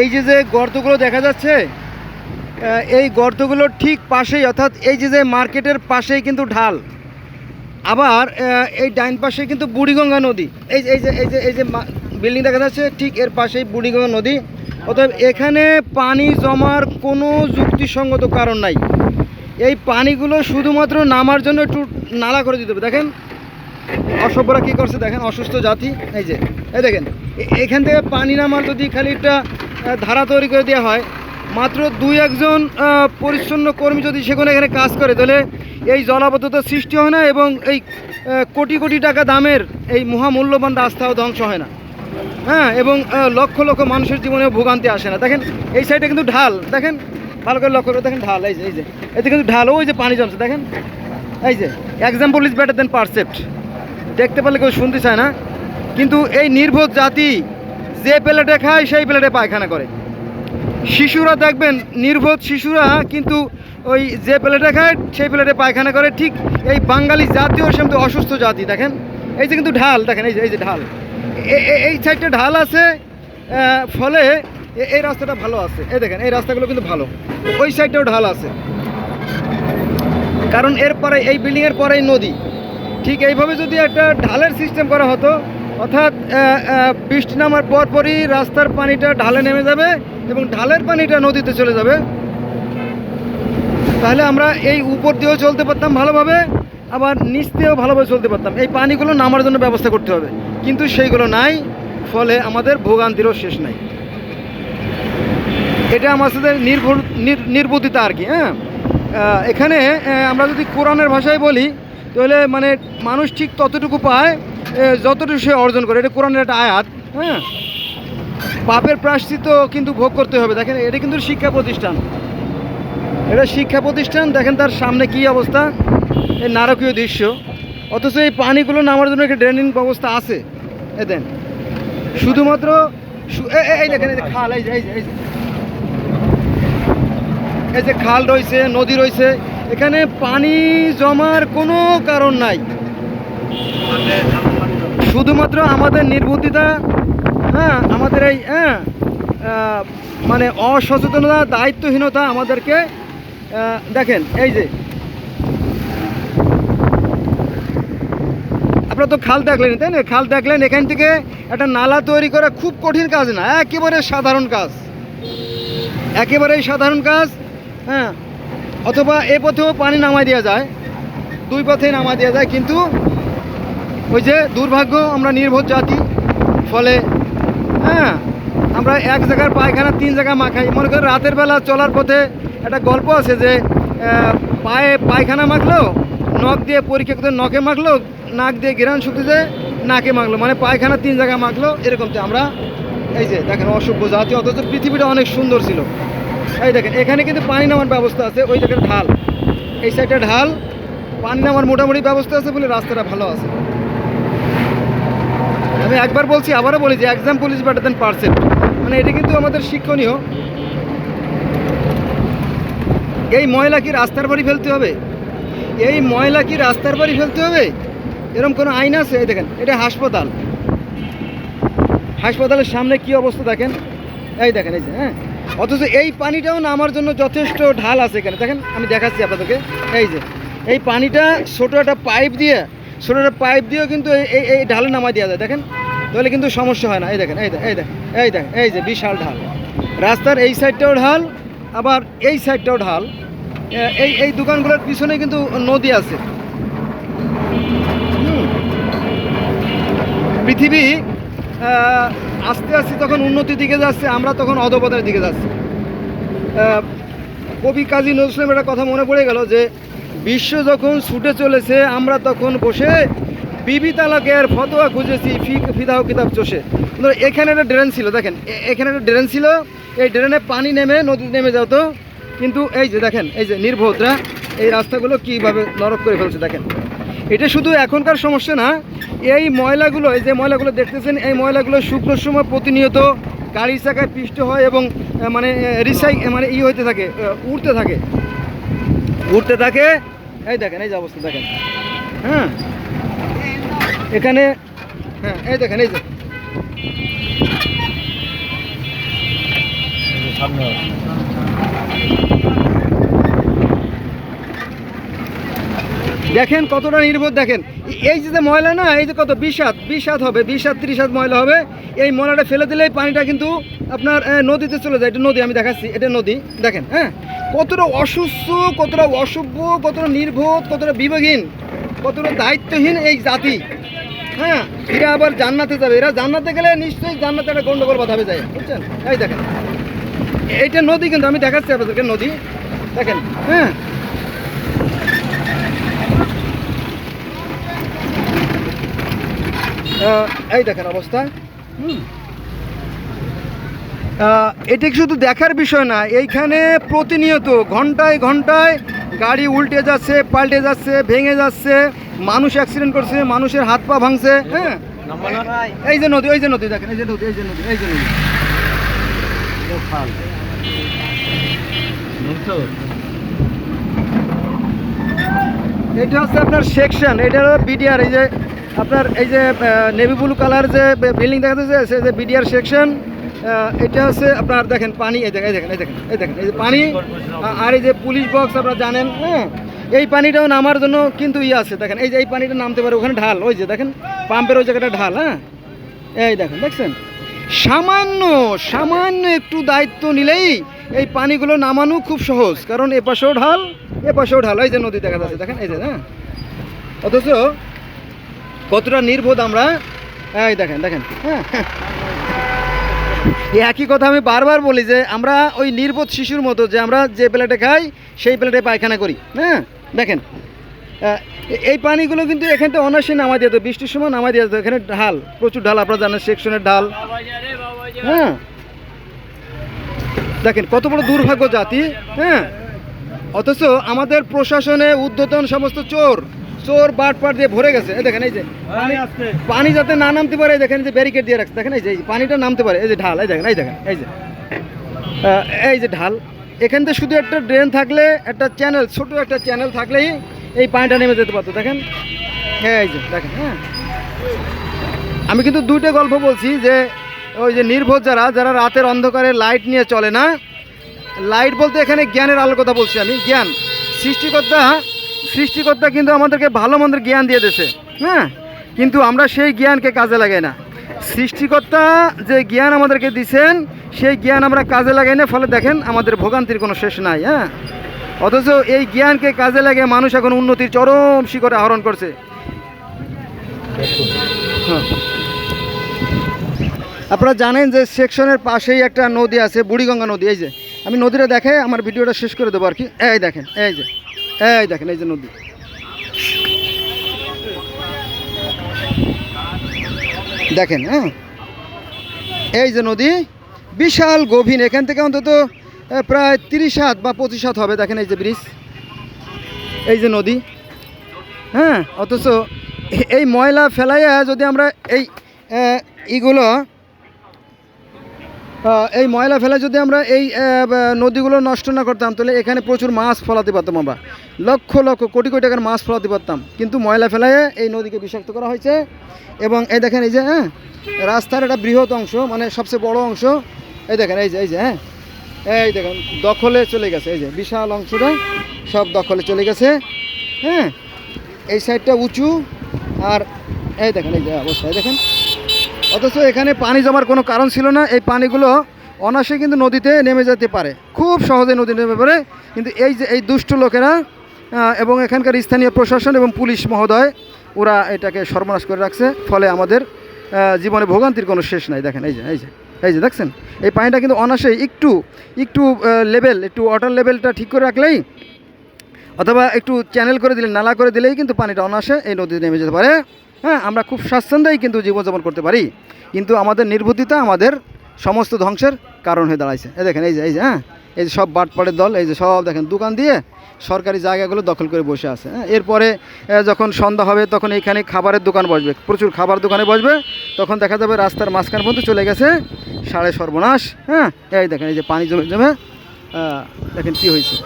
এই যে গর্তগুলো দেখা যাচ্ছে, এই গর্তগুলোর ঠিক পাশেই, অর্থাৎ এই যে মার্কেটের পাশেই কিন্তু ঢাল। আবার এই ডাইন পাশে কিন্তু বুড়িগঙ্গা নদী। এই যে বিল্ডিং দেখা যাচ্ছে, ঠিক এর পাশেই বুড়িগঙ্গা নদী। অতএব এখানে পানি জমার কোনো যুক্তিসঙ্গত কারণ নাই। এই পানিগুলো শুধুমাত্র নামার জন্য একটু নালা করে দিতে হবে। দেখেন অসভ্যরা কী করছে, দেখেন অসুস্থ জাতি। এই দেখেন এখান থেকে পানি নামার যদি খালি একটা ধারা তৈরি করে দেওয়া হয়, মাত্র 2-1 পরিচ্ছন্ন কর্মী যদি সেখানে এখানে কাজ করে, তাহলে এই জলাবদ্ধতার সৃষ্টি হয় না এবং এই কোটি কোটি টাকা দামের এই মহামূল্যবান রাস্তাও ধ্বংস হয় না। হ্যাঁ, এবং লক্ষ লক্ষ মানুষের জীবনে ভোগান্তি আসে না। দেখেন এই সাইডে কিন্তু ঢাল, দেখেন ভালো করে লক্ষ্য করে দেখেন ঢাল। এই যে এতে কিন্তু ঢাল, ওই যে পানি জমছে দেখেন। এই যে example is better then percept, দেখতে পারলে কেউ শুনতে চায় না। কিন্তু এই নির্বোধ জাতি যে প্লেটে খায় সেই প্লেটে পায়খানা করে। শিশুরা দেখবেন, নির্বোধ শিশুরা কিন্তু ওই যে প্লেটে খায় সেই প্লেটে পায়খানা করে। ঠিক এই বাঙালি জাতীয় সেমতো অসুস্থ জাতি। দেখেন এই যে কিন্তু ঢাল, দেখেন এই যে ঢাল, এই সাইডটা ঢাল আছে, ফলে এই রাস্তাটা ভালো আছে। এই দেখেন এই রাস্তাগুলো কিন্তু ভালো, ওই সাইডটাও ঢাল আছে, কারণ এর পরে এই বিল্ডিংয়ের পরেই নদী। ঠিক এইভাবে যদি একটা ঢালের সিস্টেম করা হতো, অর্থাৎ বৃষ্টি নামার পরপরই রাস্তার পানিটা ঢালে নেমে যাবে এবং ঢালের পানিটা নদীতে চলে যাবে, তাহলে আমরা এই উপর দিয়েও চলতে পারতাম ভালোভাবে, আবার নিচ দিয়েও ভালোভাবে চলতে পারতাম। এই পানিগুলো নামার জন্য ব্যবস্থা করতে হবে, কিন্তু সেইগুলো নাই, ফলে আমাদের ভোগান্তিরও শেষ নাই। এটা আমাদের নির্বুদ্ধিতা আর কি। হ্যাঁ, এখানে আমরা যদি কোরআনের ভাষায় বলি, তাহলে মানে মানুষ ঠিক ততটুকু পায় যতটুকু সে অর্জন করে। এটা কোরআনের একটা আয়াত। হ্যাঁ, পাপের প্রায়শ্চিত্ত কিন্তু ভোগ করতে হবে। দেখেন এটা কিন্তু শিক্ষা প্রতিষ্ঠান, এটা শিক্ষা প্রতিষ্ঠান। দেখেন তার সামনে কি অবস্থা, এই নারকীয় দৃশ্য, অথচ এই পানিগুলো নামার জন্য একটা ড্রেনিং ব্যবস্থা আছে। এ দেন শুধুমাত্র এই দেখেন এই যে খাল, এই যে খাল রয়েছে, নদী রয়েছে, এখানে পানি জমার কোনো কারণ নাই। শুধুমাত্র আমাদের নির্বুদ্ধিতা, হ্যাঁ, আমাদের এই মানে অসচেতনতা, দায়িত্বহীনতা আমাদেরকে। দেখেন এই যে আপনারা তো খাল দেখলেন, তাই না? খাল দেখলেন, এখান থেকে একটা নালা তৈরি করা খুব কঠিন কাজ না, একেবারে সাধারণ কাজ, একেবারেই সাধারণ কাজ। হ্যাঁ, অথবা এ পথেও পানি নামাই দেওয়া যায়, 2 পথেই নামাই দেওয়া যায়, কিন্তু ওই যে দুর্ভাগ্য, আমরা নির্বোধ জাতি, ফলে হ্যাঁ আমরা এক জায়গার পায়খানা 3 জায়গায় মাখাই। মনে করেন রাতের বেলা চলার পথে একটা গল্প আছে যে পায়ে পায়খানা মাখলো, নখ দিয়ে পরীক্ষা করতে নখে মাখলো, নাক দিয়ে ঘ্রাণ শুকতে নাকে মাখলো, মানে পায়খানা 3 জায়গায় মাখলো। এরকম তো আমরা, এই যে দেখেন অসভ্য জাতি, অথচ পৃথিবীটা অনেক সুন্দর ছিল। এই দেখেন এখানে কিন্তু পানি নামার ব্যবস্থা আছে, ওই জায়গায় ঢাল, এই সাইডটা ঢাল, পানি নামার মোটামুটি ব্যবস্থা আছে বলে রাস্তাটা ভালো আছে। আমি একবার বলছি, আবারও বলি যে example is better then percept, মানে এটা কিন্তু আমাদের শিক্ষণীয়। এই ময়লা কি রাস্তার বাড়ি ফেলতে হবে? এই ময়লা কি রাস্তার বাড়ি ফেলতে হবে? এরকম কোনো আইন আছে? এই দেখেন এটা হাসপাতাল, হাসপাতালের সামনে কি অবস্থা দেখেন, এই দেখেন এই যে। হ্যাঁ, অথচ এই পানিটাও নামার জন্য যথেষ্ট ঢাল আছে এখানে। দেখেন আমি দেখাচ্ছি আপনাদেরকে, এই যে এই পানিটা ছোটো একটা পাইপ দিয়েও কিন্তু এই ঢালে নামাই দেওয়া যায়। দেখেন, তাহলে কিন্তু সমস্যা হয় না। এই দেখেন এই যে বিশাল ঢাল, রাস্তার এই সাইডটাও ঢাল, আবার এই সাইডটাও ঢাল। এই দোকানগুলোর পিছনে কিন্তু নদী আছে। পৃথিবী আস্তে আস্তে তখন উন্নতির দিকে যাচ্ছে, আমরা তখন অধপতনের দিকে যাচ্ছি। কবি কাজী নজরুল ইসলামের একটা কথা মনে পড়ে গেল যে বিশ্ব যখন ছুটে চলেছে, আমরা তখন বসে বিবি তালাকের ফতোয়া খুঁজেছি, ফিদাও কিতাব চষে। এখানে একটা ড্রেন ছিল, দেখেন এখানে একটা ড্রেন ছিল, এই ড্রেনে পানি নেমে নদীতে নেমে যেত, কিন্তু এই যে দেখেন এই যে নির্বোধরা এই রাস্তাগুলো কীভাবে নরক করে ফেলছে। দেখেন এটা শুধু এখনকার সমস্যা না, এই ময়লাগুলো, এই যে ময়লাগুলো দেখতেছেন, এই ময়লাগুলো শুকনোর সময় প্রতিনিয়ত গাড়ি চাকায় পিষ্ট হয় এবং মানে মানে হইতে থাকে, উঠতে থাকে। এই দেখেন এই যে অবস্থা দেখেন। হ্যাঁ, এখানে, হ্যাঁ এই দেখেন এই যে দেখেন কতটা নির্বোধ, দেখেন এই যে ময়লা না, এই যে কত 20 হাত হবে, 20 হাত 30 হাত ময়লা হবে। এই ময়লাটা ফেলে দিলেই পানিটা কিন্তু আপনার নদীতে চলে যায়। এটা নদী, আমি দেখাচ্ছি, এটা নদী। দেখেন হ্যাঁ, কতটা অসুস্থ, কতটা অসভ্য, কতটা নির্বোধ, কতটা বিবেকহীন, কতটা দায়িত্বহীন এই জাতি। হ্যাঁ, এরা আবার জান্নাতে যাবে। এরা জান্নাতে গেলে নিশ্চয়ই জান্নাতে একটা গন্ডগোল বাঁধাবে যায়, বুঝছেন? এই দেখেন এইটা নদী, কিন্তু আমি দেখাচ্ছি আপনাদেরকে নদী। দেখেন হ্যাঁ, এই দেখেন অবস্থা। এটা শুধু দেখার বিষয় না, এইখানে প্রতিনিয়ত ঘন্টায় ঘন্টায় গাড়ি উল্টে যাচ্ছে, পাল্টে যাচ্ছে, ভেঙে যাচ্ছে, মানুষ অ্যাক্সিডেন্ট করছে, মানুষের হাত পা ভাঙছে। হ্যাঁ, এই যে নদী, এই যে নদী, দেখেন এই যে নদী, এই যে নদী, এই যে নদী। এটা হচ্ছে আপনার সেকশন, এটা হলো বিডিআর। এই যে আপনার এই যে নেভি ব্লু কালার যে বিল্ডিং দেখা যাচ্ছে, সে যে বিডিআর সেকশন। এটা হচ্ছে আপনার দেখেন পানি, এই দেখেন, এই দেখেন, এই দেখেন, এই দেখেন, এই যে পানি। আর এই যে পুলিশ বক্স আপনারা জানেন। হ্যাঁ, এই পানিটাও নামার জন্য কিন্তু ইয়ে আছে, দেখেন এই যে এই পানিটা নামতে পারে, ওখানে ঢাল, ওই যে দেখেন পাম্পের ওই জায়গাটা ঢাল। হ্যাঁ, এই দেখেন, দেখছেন? সামান্য সামান্য একটু দায়িত্ব নিলেই এই পানিগুলো নামানো খুব সহজ, কারণ এ পাশেও ঢাল, এ পাশেও ঢাল। এই যে নদী দেখা যাচ্ছে, দেখেন এই যে। হ্যাঁ, অথচ কতটা নির্বোধ আমরা। এই দেখেন, দেখেন। হ্যাঁ, একই কথা আমি বারবার বলি যে আমরা ওই নির্বোধ শিশুর মতো, যে আমরা যে প্লেটে খাই সেই প্লেটে পায়খানা করি। হ্যাঁ, দেখেন এই পানিগুলো কিন্তু এখান থেকে অনায়াসে নামাই দিয়ে যেত, বৃষ্টির সময় নামাই দিয়ে যেত। এখানে ঢাল, প্রচুর ঢাল, আপনারা জানেন সেকশনের ঢাল। হ্যাঁ, দেখেন কত বড় দুর্ভাগ্য জাতি। হ্যাঁ, অথচ আমাদের প্রশাসনে ঊর্ধ্বতন সমস্ত চোর বাটপাট দিয়ে ভরে গেছে। এই দেখেন এই যে পানি যাতে না নামতে পারে, দেখেন যে ব্যারিকেড দিয়ে রাখছে। দেখেন এই যে পানিটা নামতে পারে, এই যে ঢাল, এই দেখেন, এই দেখেন, এই যে ঢাল। এখান থেকে শুধু একটা ড্রেন থাকলে, একটা চ্যানেল, ছোট একটা চ্যানেল থাকলেই এই পানিটা নেমে যেতে পারতো। দেখেন হ্যাঁ, এই যে দেখেন। হ্যাঁ, আমি কিন্তু দুইটা গল্প বলছি, যে ওই যে নির্বোধ যারা রাতের অন্ধকারে লাইট নিয়ে চলে না, লাইট বলতে এখানে জ্ঞানের আলোর কথা বলছি আমি। জ্ঞান, সৃষ্টিকর্তা কিন্তু আমাদেরকে ভালো মন্দের জ্ঞান দিয়ে দিয়েছে। হ্যাঁ, কিন্তু আমরা সেই জ্ঞানকে কাজে লাগাই না। সৃষ্টিকর্তা যে জ্ঞান আমাদেরকে দিয়েছেন, সেই জ্ঞান আমরা কাজে লাগাই না, ফলে দেখেন আমাদের ভোগান্তির কোনো শেষ নাই। হ্যাঁ, অথচ এই জ্ঞানকে কাজে লাগিয়ে মানুষ এখন উন্নতির চরম শিখরে আহরণ করছে। হ্যাঁ, আপনারা জানেন যে সেকশনের পাশেই একটা নদী আছে, বুড়িগঙ্গা নদী। এই যে আমি নদীটা দেখে আমার ভিডিওটা শেষ করে দেবো আর কি। এই দেখেন, এই যে এই দেখেন, এই যে নদী। দেখেন হ্যাঁ, এই যে নদী, বিশাল গভীর। এখান থেকে অন্তত প্রায় 30 হাত বা 25 হাত হবে। দেখেন এই যে ব্রিজ, এই যে নদী। হ্যাঁ, অথচ এই ময়লা ফেলাইয়া যদি আমরা এই ময়লা ফেলা যদি আমরা এই নদীগুলো নষ্ট না করতাম, তাহলে এখানে প্রচুর মাছ ফলাতে পারতাম, আমরা লক্ষ লক্ষ কোটি কোটি টাকার মাছ ফলাতে পারতাম। কিন্তু ময়লা ফেলাইয়ে এই নদীকে বিষাক্ত করা হয়েছে। এবং এই দেখেন এই যে হ্যাঁ, রাস্তার একটা বৃহৎ অংশ, মানে সবচেয়ে বড় অংশ, এই দেখেন এই যে হ্যাঁ, এই দেখেন দখলে চলে গেছে। এই যে বিশাল অংশটা সব দখলে চলে গেছে। হ্যাঁ, এই সাইডটা উঁচু, আর এই দেখেন এই যে অবস্থা, দেখেন। অথচ এখানে পানি জমার কোনো কারণ ছিল না। এই পানিগুলো অনায়াসে কিন্তু নদীতে নেমে যেতে পারে, খুব সহজে নদী নেমে পারে। কিন্তু এই যে এই দুষ্ট লোকেরা এবং এখানকার স্থানীয় প্রশাসন এবং পুলিশ মহোদয়, ওরা এটাকে সর্বনাশ করে রাখছে। ফলে আমাদের জীবনে ভোগান্তির কোনো শেষ নাই। দেখেন এই যে দেখছেন, এই পানিটা কিন্তু অনায়াসে একটু লেভেল, একটু ওয়াটার লেভেলটা ঠিক করে রাখলেই, অথবা একটু চ্যানেল করে দিলে, নালা করে দিলেই কিন্তু পানিটা অনায়াসে এই নদীতে নেমে যেতে পারে। হ্যাঁ, আমরা খুব স্বাচ্ছন্দ্যেই কিন্তু জীবনযাপন করতে পারি। কিন্তু আমাদের নির্বুদ্ধিতা আমাদের সমস্ত ধ্বংসের কারণ হয়ে দাঁড়াইছে। এই দেখেন এই যে হ্যাঁ, এই যে সব বাটপাড়ের দল, এই যে সব দেখেন দোকান দিয়ে সরকারি জায়গাগুলো দখল করে বসে আছে। হ্যাঁ, এরপরে যখন সন্ধ্যা হবে তখন এইখানে খাবারের দোকান বসবে, প্রচুর খাবার দোকানে বসবে। তখন দেখা যাবে রাস্তার মাঝখান পর্যন্ত চলে গেছে সাড়ে সর্বনাশ। হ্যাঁ, এই দেখেন এই যে পানি জমে দেখেন কী হয়েছে।